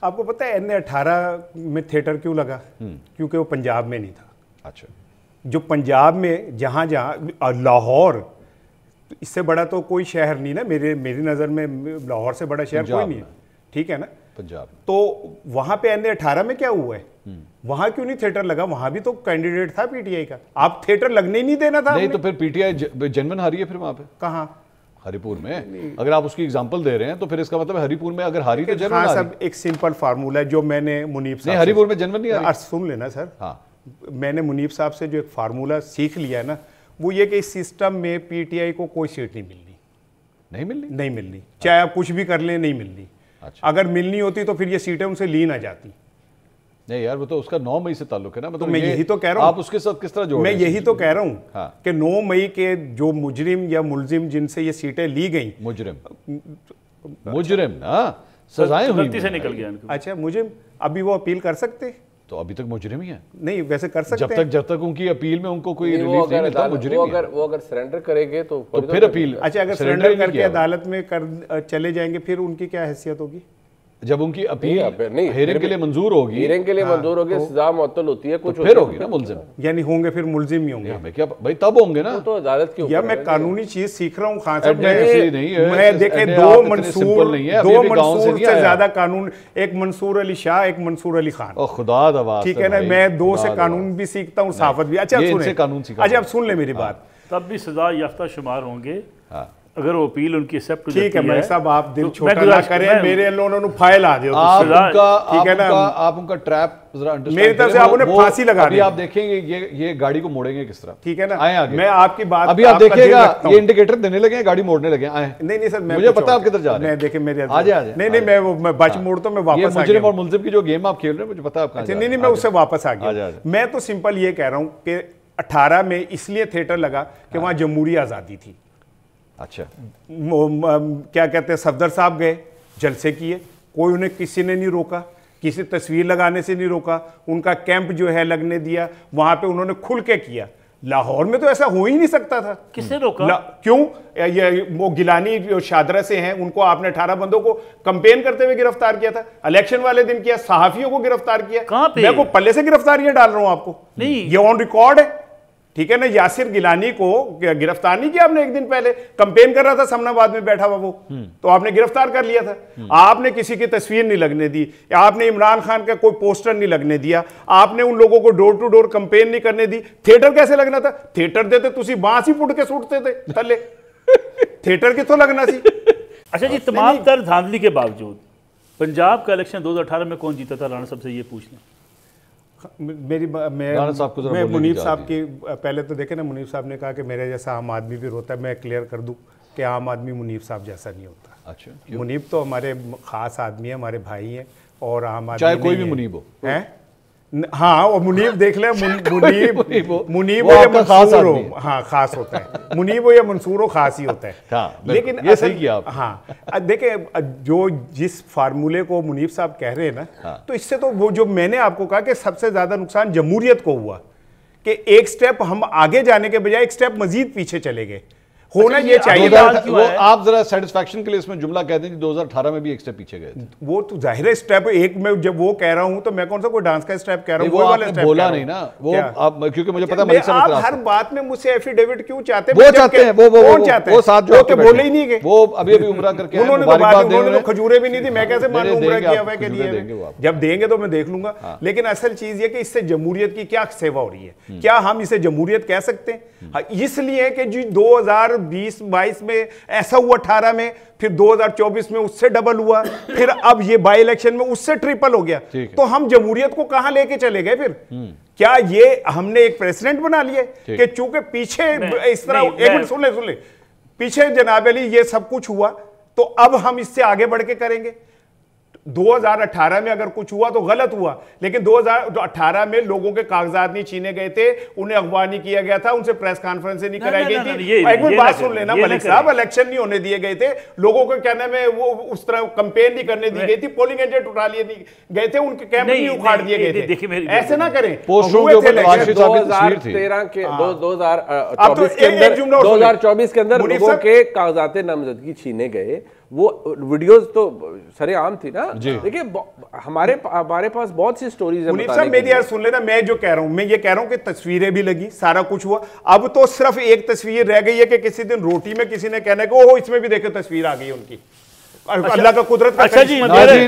आपको पता है N18 में थिएटर क्यों लगा? क्योंकि वो पंजाब में नहीं था। अच्छा, जो पंजाब में जहाँ जहाँ लाहौर, इससे बड़ा तो कोई शहर नहीं ना, मेरी नज़र में लाहौर से बड़ा शहर कोई नहीं है, ठीक है ना? पंजाब। तो वहाँ पे N18 में क्या हुआ है? वहाँ क्यों नहीं थिएटर लगा? वहाँ भी तो कैंडिडेट था पीटीआई का, आप थिएटर लगने ही नहीं देना था। नहीं तो फिर पीटीआई जेन्युइन हारी है फिर वहाँ पे? कहाँ? हरिपुर में। अगर आप उसकी एग्जांपल दे रहे हैं तो फिर इसका मतलब हरिपुर में अगर हारी तो जेन्युइन हारी। सब एक सिंपल फार्मूला है जो मैंने मुनीब साहब, नहीं हरिपुर में जेन्युइन नहीं हारी। सुन लेना सर, हाँ, मैंने मुनीब साहब से जो एक फार्मूला सीख लिया है ना, वो ये कि इस सिस्टम में पीटीआई को कोई सीट नहीं मिलनी। नहीं मिलनी, चाहे आप कुछ भी कर लें, नहीं मिलनी। अच्छा। अगर मिलनी होती तो फिर ये सीटें उनसे ली ना जाती। नहीं यार, वो तो उसका 9 मई से ताल्लुक है ना, मतलब तो मैं यही तो कह रहा हूँ, आप उसके साथ किस तरह जोड़ मैं यही तो कह रहा हूँ हाँ। कि 9 मई के जो मुजरिम या मुलजिम जिनसे ये सीटें ली गई, मुजरिम ना, सजाएं हुई गलती से निकल गया। अच्छा मुजरिम, अभी वो अपील कर सकते? तो अभी तक मुजरिम ही है। नहीं वैसे कर सकते जब तक उनकी अपील में उनको कोई रिलीफ नहीं मिलता, मुजरिम ही है। वो अगर सरेंडर करेंगे तो फिर अपील। अच्छा, अगर सरेंडर करके अदालत में कर चले जाएंगे फिर उनकी क्या हैसियत होगी? जब उनकी अपील हेयरिंग के लिए मंजूर होगी, हेयरिंग के लिए मंजूर होगी, सजा मुअत्तल होती है, कुछ फिर होगी ना मुलजिम, यानी होंगे फिर मुलजिम ही होंगे। हमें क्या भाई, तब होंगे ना, तो अदालत की। या मैं कानूनी चीज सीख रहा हूँ खान साहब, मैं देखे दो मंसूर से ज्यादा कानून, एक मंसूर अली शाह, एक मंसूर अली खान, खुदा दवा, ठीक है ना? मैं दो से कानून भी सीखता हूँ, सहाफत भी। अच्छा अब सुन ले मेरी बात, तब भी सजा याफ्ता शुमार होंगे अगर वो अपील उनकी एक्सेप्ट हो जाती है। ठीक है, मैं सब आप दिल छोटा ना करें, मेरे लोगों ने फाइल आ दियो, ठीक है ना? आप उनका ट्रैप जरा अंडरस्टैंड, मेरी तरफ से आप उन्हें फांसी लगा दी। आप देखेंगे ये गाड़ी को मोड़ेंगे किस तरह, ठीक है ना? आए आगे, मैं आपकी बात, अभी आप देखिएगा ये इंडिकेटर देने लगे, गाड़ी मोड़ने लगे। आए, नहीं सर, मुझे पता आप किधर जा रहे हैं। मैं देखे मेरे आजे नहीं मैं बच मोड़ता हूं, मैं वापस आ गया। और मुलजिम की जो गेम आप खेल रहे हैं, मुझे पता है आप कहां जा रहे हैं। नहीं मैं उससे वापस आ गया। मैं तो सिंपल ये कह रहा हूं कि 18 में इसलिए थिएटर लगा कि वहां जमहूरी आजादी थी। अच्छा, क्या कहते हैं, सफदर साहब गए, जलसे किए, कोई उन्हें किसी ने नहीं रोका, किसी तस्वीर लगाने से नहीं रोका, उनका कैंप जो है लगने दिया, वहां पे उन्होंने खुल के किया। लाहौर में तो ऐसा हो ही नहीं सकता था। किसने रोका? क्यों? ये वो गिलानी जो शादरा से हैं, उनको आपने 18 बंदों को कंपेन करते हुए गिरफ्तार किया था, इलेक्शन वाले दिन किया, सहाफियों को गिरफ्तार किया। कहां पे? मैं को पल्ले से गिरफ्तारियां डाल रहा हूं आपको, नहीं ये ऑन रिकॉर्ड है, ठीक है ना? यासिर गिलानी को गिरफ्तार नहीं किया आपने, एक दिन पहले कंपेन कर रहा था समनाबाद में बैठा हुआ वो, तो आपने गिरफ्तार कर लिया था। आपने किसी की तस्वीर नहीं लगने दी, आपने इमरान खान का कोई पोस्टर नहीं लगने दिया, आपने उन लोगों को डोर टू डोर कंपेन नहीं करने दी। थिएटर कैसे लगना था? थिएटर देते तुसी बांस ही फुट के सूटते थे थले, थिएटर कितों लगना सी? अच्छा जी, तमाम तर धांधली के बावजूद पंजाब का इलेक्शन 2018 में कौन जीता था? राणा साहब से ये पूछना। मैं मुनीब साहब की, पहले तो देखे ना, मुनीब साहब ने कहा कि मेरे जैसा आम आदमी भी रोता है। मैं क्लियर कर दूं कि आम आदमी मुनीब साहब जैसा नहीं होता। अच्छा, मुनीब तो हमारे खास आदमी है, हमारे भाई हैं, और आम आदमी चाहे कोई भी मुनीब हो है। हाँ, और मुनीब देख ले, मुनीब हो या मंसूर हो, हाँ खास होता है। मुनीब हो या मंसूर हो, खास ही होता है। हाँ, लेकिन ये सही किया आप। हाँ देखिए, जो जिस फार्मूले को मुनीब साहब कह रहे हैं ना, तो इससे तो वो जो मैंने आपको कहा कि सबसे ज्यादा नुकसान जमहूरियत को हुआ कि एक स्टेप हम आगे जाने के बजाय एक स्टेप मजीद पीछे चले गए। होना ये चाहिए। वो आप जरा सेटिस्फैक्शन के लिए इसमें जुमला कहते हैं कि 2018 में भी एक स्टेप पीछे गए थे। वो तो जाहिर है स्टेप एक में जब वो कह रहा हूं तो मैं कौन सा कोई डांस का स्टेप कह रहा हूं? वो वाला स्टेप बोला नहीं ना वो आप, क्योंकि मुझे पता है आप हर बात में मुझसे एफिडेविट क्यों चाहते हैं? वो चाहते हैं, कौन चाहते हैं? वो साथ जो बोले ही नहीं गए, वो अभी उम्रा करके उन्होंने तो खजूरे भी नहीं दी। मैं कैसे मानूं उम्रा किया हुआ के लिए? जब देंगे तो मैं देख लूंगा। लेकिन असल चीज ये कि इससे जमहूरियत की क्या सेवा हो रही है? क्या हम इसे जमहूरियत कह सकते हैं? इसलिए कि जी 2020-22 में ऐसा हुआ, 18 में, फिर 2024 में उससे डबल हुआ, फिर अब ये बाई इलेक्शन में उससे ट्रिपल हो गया। तो हम जमहूरियत को कहां लेके चले गए फिर? क्या ये हमने एक प्रेसिडेंट बना लिया कि चूंकि पीछे इस तरह, एक मिनट सुन ले, पीछे जनाब अली ये सब कुछ हुआ तो अब हम इससे आगे बढ़ के करेंगे? 2018 में अगर कुछ हुआ तो गलत हुआ, लेकिन 2018 में लोगों के कागजात नहीं छीने गए थे, उन्हें अगवा नहीं किया गया था, उनसे प्रेस कॉन्फ्रेंस नहीं कराई गई थी। एक मिनट बात सुन लेना मलिक साहब, इलेक्शन नहीं होने दिए गए थे, लोगों को कहने में वो उस तरह कंपेन नहीं करने दी गई थी, पोलिंग एजेंट उठा लिए गए थे, उनके कैंप नहीं उखाड़ दिए गए थे। ऐसे ना करें। 2024 के अंदर लोगों के कागजात नामजदगी छीने गए वो वीडियोस तो सरेआम थी ना। देखिए हमारे पास बहुत सी स्टोरीज है। मुनीब साहब मेरी यार सुन लेना, मैं जो कह रहा हूं, मैं ये कह रहा हूं कि तस्वीरें भी लगी, सारा कुछ हुआ, अब तो सिर्फ एक तस्वीर रह गई है कि किसी दिन रोटी में किसी ने कहना कि ओहो इसमें भी देखो तस्वीर आ गई उनकी। अल्लाह का कुदरत का अच्छा जी,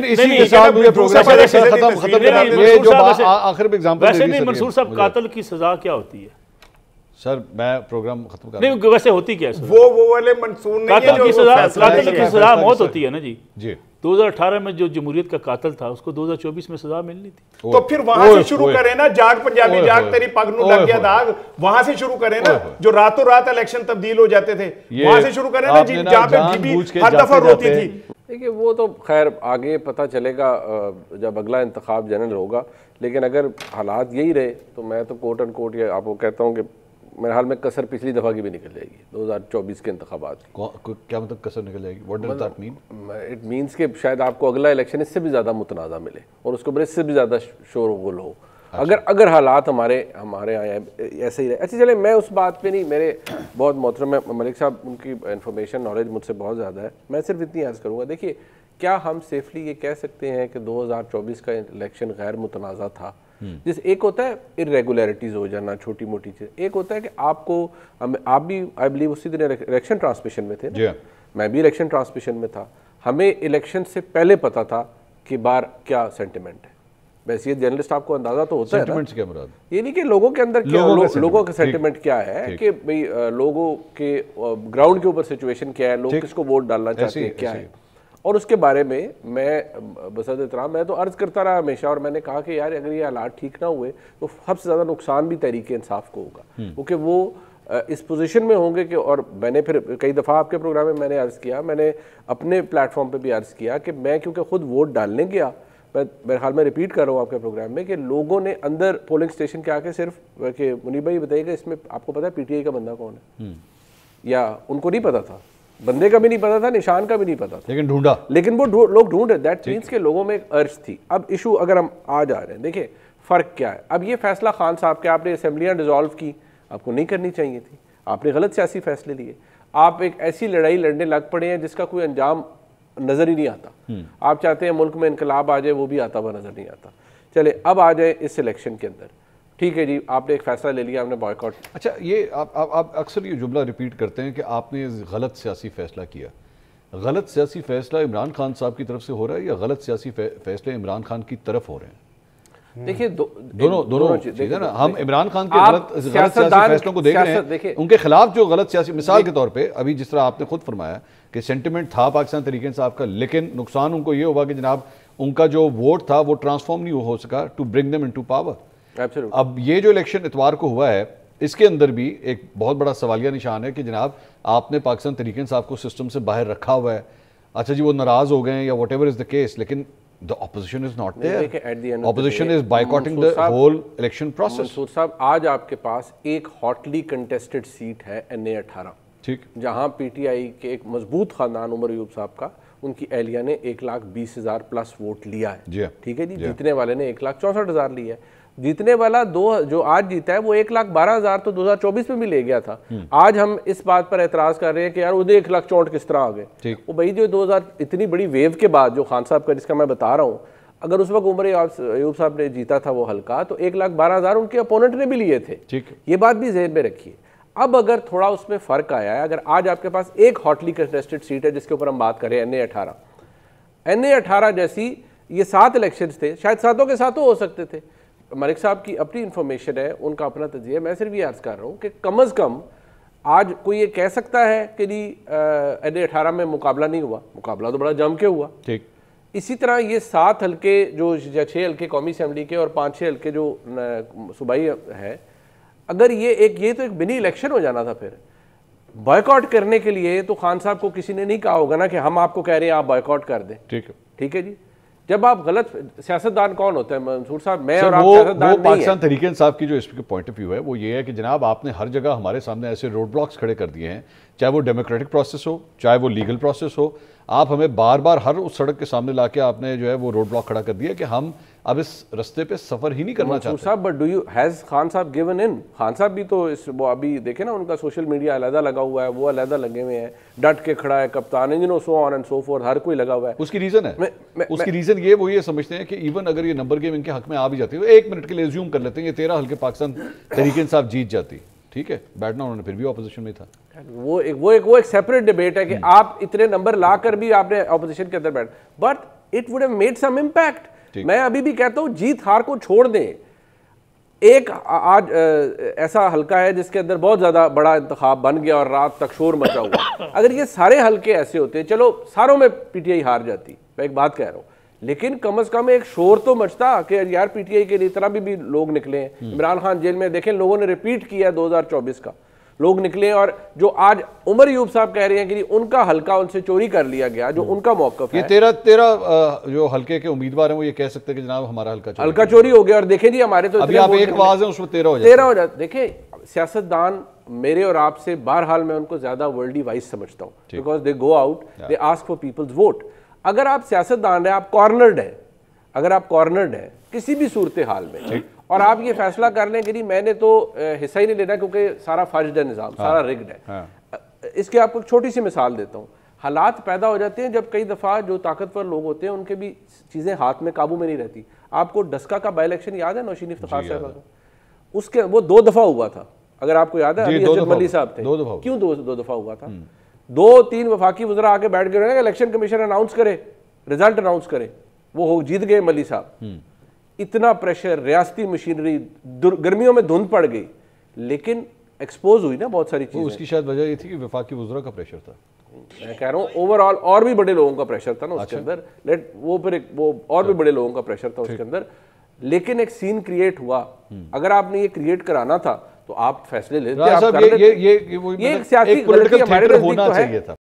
इसी के साथ मुझे प्रोग्राम खत्म ये जो आखिर में एग्जांपल वैसे नहीं मंसूर साहब, कातिल की सजा क्या होती है? सर मैं प्रोग्राम खत्म कर नहीं, वैसे होती क्या है? वो वाले मंसूर नहीं है कातिल की सजा, कातिल की सजा मौत होती है ना जी। जी 2018 में जो जमहूरियत का कातिल था उसको 2024 में सजा मिलनी थी। तो फिर वहां से शुरू करें ना, जाग पंजाबी जाग तेरी पग नू लग गया दाग, वहां से शुरू करें ना, जो रातों रात इलेक्शन तब्दील हो जाते थे वहां से शुरू करें ना, जहां पे बीबी हर दफा रोती थी। देखिए वो तो खैर आगे पता चलेगा जब अगला इंतखाब जनरल होगा, लेकिन अगर हालात यही रहे तो मैं तो कोट एंड कोट ये आपको कहता हूँ कि मेरे हाल में कसर पिछली दफा की भी निकल जाएगी 2024 के इंतखाबात की। क्या मतलब कसर निकल जाएगी? What does that mean? It means कि शायद आपको अगला इलेक्शन इससे भी ज़्यादा मुतनाज़ा मिले और उसके ऊपर इससे भी ज़्यादा शोरगुल हो। अच्छा। अगर हालात हमारे यहाँ ऐसे ही रहे। अच्छा चले, मैं उस बात पे नहीं, मेरे बहुत मोहतरम मलिक साहब, उनकी इन्फॉर्मेशन नॉलेज मुझसे बहुत ज़्यादा है, मैं सिर्फ इतनी अर्ज़ करूँगा। देखिए क्या हम सेफली ये कह सकते हैं कि 2024 का इलेक्शन गैर मुतनाज़ा था? जिस एक होता है इरेगुलरिटीज़ हो जाना, छोटी मोटी चीज़, एक होता है कि आप भी आई बिलीव उसी दिन इलेक्शन ट्रांसमिशन में थे ना, मैं भी इलेक्शन ट्रांसमिशन में था। हमें इलेक्शन से पहले पता था कि बार क्या सेंटिमेंट है। वैसे ये जर्नलिस्ट आपको अंदाजा तो होता है ना, क्या मुराद? ये नहीं कि लोगों के अंदर लोगों का सेंटिमेंट क्या है, कि भाई लोगों के ग्राउंड के ऊपर सिचुएशन क्या है, लोग किसको वोट डालना चाहते हैं, क्या है। और उसके बारे में मैं बसद एहतराम मैं तो अर्ज़ करता रहा हमेशा, और मैंने कहा कि यार अगर ये हालात ठीक ना हुए तो सबसे ज़्यादा नुकसान भी तहरीक इंसाफ को होगा, क्योंकि वो इस पोजीशन में होंगे कि, और मैंने फिर कई दफ़ा आपके प्रोग्राम में मैंने अर्ज़ किया, मैंने अपने प्लेटफॉर्म पे भी अर्ज़ किया कि मैं क्योंकि ख़ुद वोट डालने गया, मैं मेरे हाल में रिपीट कर रहा हूँ आपके प्रोग्राम में, कि लोगों ने अंदर पोलिंग स्टेशन के आके सिर्फ कि मुनीब भाई बताइएगा इसमें आपको पता है PTI का बंदा कौन है, या उनको नहीं पता था, बंदे का भी नहीं पता था, निशान का भी नहीं पता था, लेकिन ढूंढा, लेकिन वो लोग ढूंढ रहे। दैट मीन्स के लोगों में एक अर्ज थी। अब इशू अगर हम आ जा रहे हैं, देखिए फ़र्क क्या है। अब ये फैसला खान साहब के, आपने असेंबलियाँ डिज़ोल्व की, आपको नहीं करनी चाहिए थी, आपने गलत सियासी फैसले लिए, आप एक ऐसी लड़ाई लड़ने लग पड़े हैं जिसका कोई अंजाम नज़र ही नहीं आता। आप चाहते हैं मुल्क में इनकलाब आ जाए, वो भी आता हुआ नज़र नहीं आता। चले अब आ जाए इस इलेक्शन के अंदर, ठीक है जी, आपने एक फैसला ले लिया, आपने बॉयकॉट। अच्छा, ये आप अक्सर ये जुमला रिपीट करते हैं कि आपने गलत सियासी फैसला किया। गलत सियासी फैसला इमरान खान साहब की तरफ से हो रहा है या गलत सियासी फैसले इमरान खान की तरफ हो रहे हैं? देखिए दोनों चीजें ना, हम इमरान खान के गलत सियासी फैसलों को देख रहे हैं, उनके खिलाफ जो गलत सियासी, मिसाल के तौर पे अभी जिस तरह आपने खुद फरमाया कि सेंटिमेंट था पाकिस्तान तहरीक इंसाफ का, लेकिन नुकसान उनको ये हुआ कि जनाब उनका जो वोट था वो ट्रांसफॉर्म नहीं हो सका to bring them into power. अब ये जो इलेक्शन इतवार को हुआ है, इसके अंदर भी एक बहुत बड़ा सवालिया निशान है कि जनाब आपने पाकिस्तान तहरीक इंसाफ को सिस्टम से बाहर रखा हुआ है। अच्छा जी, वो नाराज हो गए या व्हाटएवर इज द केस, लेकिन the opposition is not there, opposition is boycotting the whole election process. Mansoor साहब, आज आपके पास एक हॉटली कंटेस्टेड सीट है NA 18, ठीक, जहां PTI के एक मजबूत खानदान उमर अयूब साहब का, उनकी एहलिया ने 1,20,000 प्लस वोट लिया है, ठीक है जी। जीतने वाले ने 1,64,000 लिया है। जीतने वाला जो आज जीता है वो 1,12,000 तो 2024 में भी ले गया था। आज हम इस बात पर एतराज कर रहे हैं कि यार उधर 1,64,000 किस तरह आ गए। वो भाई जो 2000 इतनी बड़ी वेव के बाद जो खान साहब का, जिसका मैं बता रहा हूँ, अगर उस वक्त उमर अयूब साहब ने जीता था वो हल्का, तो 1,12,000 उनके अपोनेंट ने भी लिए थे, ठीक, ये बात भी ज़हन में रखिए। अब अगर थोड़ा उसमें फ़र्क आया है, अगर आज आपके पास एक हॉटली कंटेस्टेड सीट है जिसके ऊपर हम बात करें, NA 18 जैसी, ये 7 इलेक्शंस थे, शायद सातों के सातों हो सकते थे। मलिक साहब की अपनी इन्फॉर्मेशन है, उनका अपना तजिया, मैं सिर्फ ये अर्ज़ कर रहा हूँ कि कम अज़ कम आज कोई ये कह सकता है कि जी NA 18 में मुकाबला नहीं हुआ, मुकाबला तो बड़ा जम के हुआ, ठीक। इसी तरह ये 7 हल्के जो 6 हल्के कौमी असम्बली के और 5-6 हल्के जो सूबाई है, अगर ये तो एक मिनी इलेक्शन हो जाना था। फिर बॉयकॉट करने के लिए तो खान साहब को किसी ने नहीं कहा होगा ना कि हम आपको कह रहे हैं आप बॉयकॉट कर दें, ठीक है जी। जब आप गलत, सियासतदान कौन होता है मंसूर साहब, मैं और आप सियासतदान नहीं है। पाकिस्तान तहरीक इंसाफ की जो इसके पॉइंट ऑफ व्यू है वो ये है कि जनाब आपने हर जगह हमारे सामने ऐसे रोड ब्लॉक्स खड़े कर दिए हैं चाहे वो डेमोक्रेटिक प्रोसेस हो, चाहे वो लीगल प्रोसेस हो। आप हमें बार बार हर उस सड़क के सामने लाके आपने जो है वो रोड ब्लॉक खड़ा कर दिया कि हम अब इस रास्ते पे सफर ही नहीं करना चाहते। साहब, but do you has Khan साहब गिवन इन? खान साहब भी तो इस वो अभी देखे ना, उनका सोशल मीडिया अलहदा लगा हुआ है, वो अलहदा लगे हुए हैं, डट के खड़ा है कप्तान, you know, so on and so forth, हर कोई लगा हुआ है। उसकी रीजन है, उसकी रीजन ये वो ये समझते हैं कि इवन अगर ये नंबर गेम इनके हक में आ भी जाती है, 1 मिनट के लिए एज्यूम कर लेते हैं ये 13 हल्के पाकिस्तान तहरीक इंसाफ जीत जाती, ठीक है, बैठना उन्होंने फिर भी ऑपोजिशन में था। वो एक सेपरेट डिबेट है कि आप इतने नंबर ला कर भी आपने ऑपोजिशन के अंदर बैठ, but it would have made some impact. मैं अभी भी कहता हूं जीत हार को छोड़ दें। एक आज ऐसा हल्का है जिसके अंदर बहुत ज्यादा बड़ा इंतखाब बन गया और रात तक शोर मचा हुआ। अगर ये सारे हल्के ऐसे होते, चलो सारों में पीटीआई हार जाती, मैं एक बात कह रहा हूं, लेकिन कम से कम एक शोर तो मचता कि यार पीटीआई के लिए इतना भी लोग निकले हैं। इमरान खान जेल में देखें, लोगों ने रिपीट किया 2024 का, लोग निकले, और जो आज उमर यूब साहब कह रहे हैं कि उनका हल्का उनसे चोरी कर लिया गया, जो उनका मौकफ है। ये 13 जो हल्के के उम्मीदवार हैं वो ये कह सकते हैं कि जनाब हमारा हल्का चोरी हो गया। और देखें जी, हमारे तो अभी आप एक आवाज है उसमें 13 हो जाते। देखें, सियासतदान मेरे और आपसे बहरहाल मैं उनको ज्यादा वर्ल्डली वाइज समझता हूँ, because they go out, they ask for people's vote. अगर आप सियासतदान है, आप कॉर्नर्ड है, अगर आप कॉर्नर्ड है किसी भी सूरत हाल में, और आप ये फैसला कर लें कि मैंने तो हिस्सा ही नहीं लेना क्योंकि सारा फर्ज है, निज़ाम सारा रिग्ड है। इसके आपको एक छोटी सी मिसाल देता हूँ। हालात पैदा हो जाते हैं जब कई दफ़ा जो ताकतवर लोग होते हैं उनके भी चीज़ें हाथ में काबू में नहीं रहती। आपको डस्का का बाई इलेक्शन याद है, नौशीन इफ्तिखार साहब का? उसके वो 2 दफ़ा हुआ था, अगर आपको याद है। मल्ली साहब थे, क्यों 2 दफ़ा हुआ था? 2-3 वफाकी वज़रा आके बैठ गए, इलेक्शन कमीशन अनाउंस करे, रिजल्ट अनाउंस करे, वो जीत गए मल्ली साहब। इतना प्रेशर, रियासती मशीनरी, गर्मियों में धुंध पड़ गई, लेकिन एक्सपोज हुई ना बहुत सारी चीजें। उसकी शायद वजह ये थी कि वफाकी वज़रा का प्रेशर था। मैं कह रहा हूँ ओवरऑल और भी बड़े लोगों का प्रेशर था ना उसके अंदर, वो और भी बड़े लोगों का प्रेशर था उसके अंदर, लेकिन एक सीन क्रिएट हुआ। अगर आपने ये क्रिएट कराना था तो आप फैसले लेते। ये एक सियासी गलती हमारे नजदीक तो है।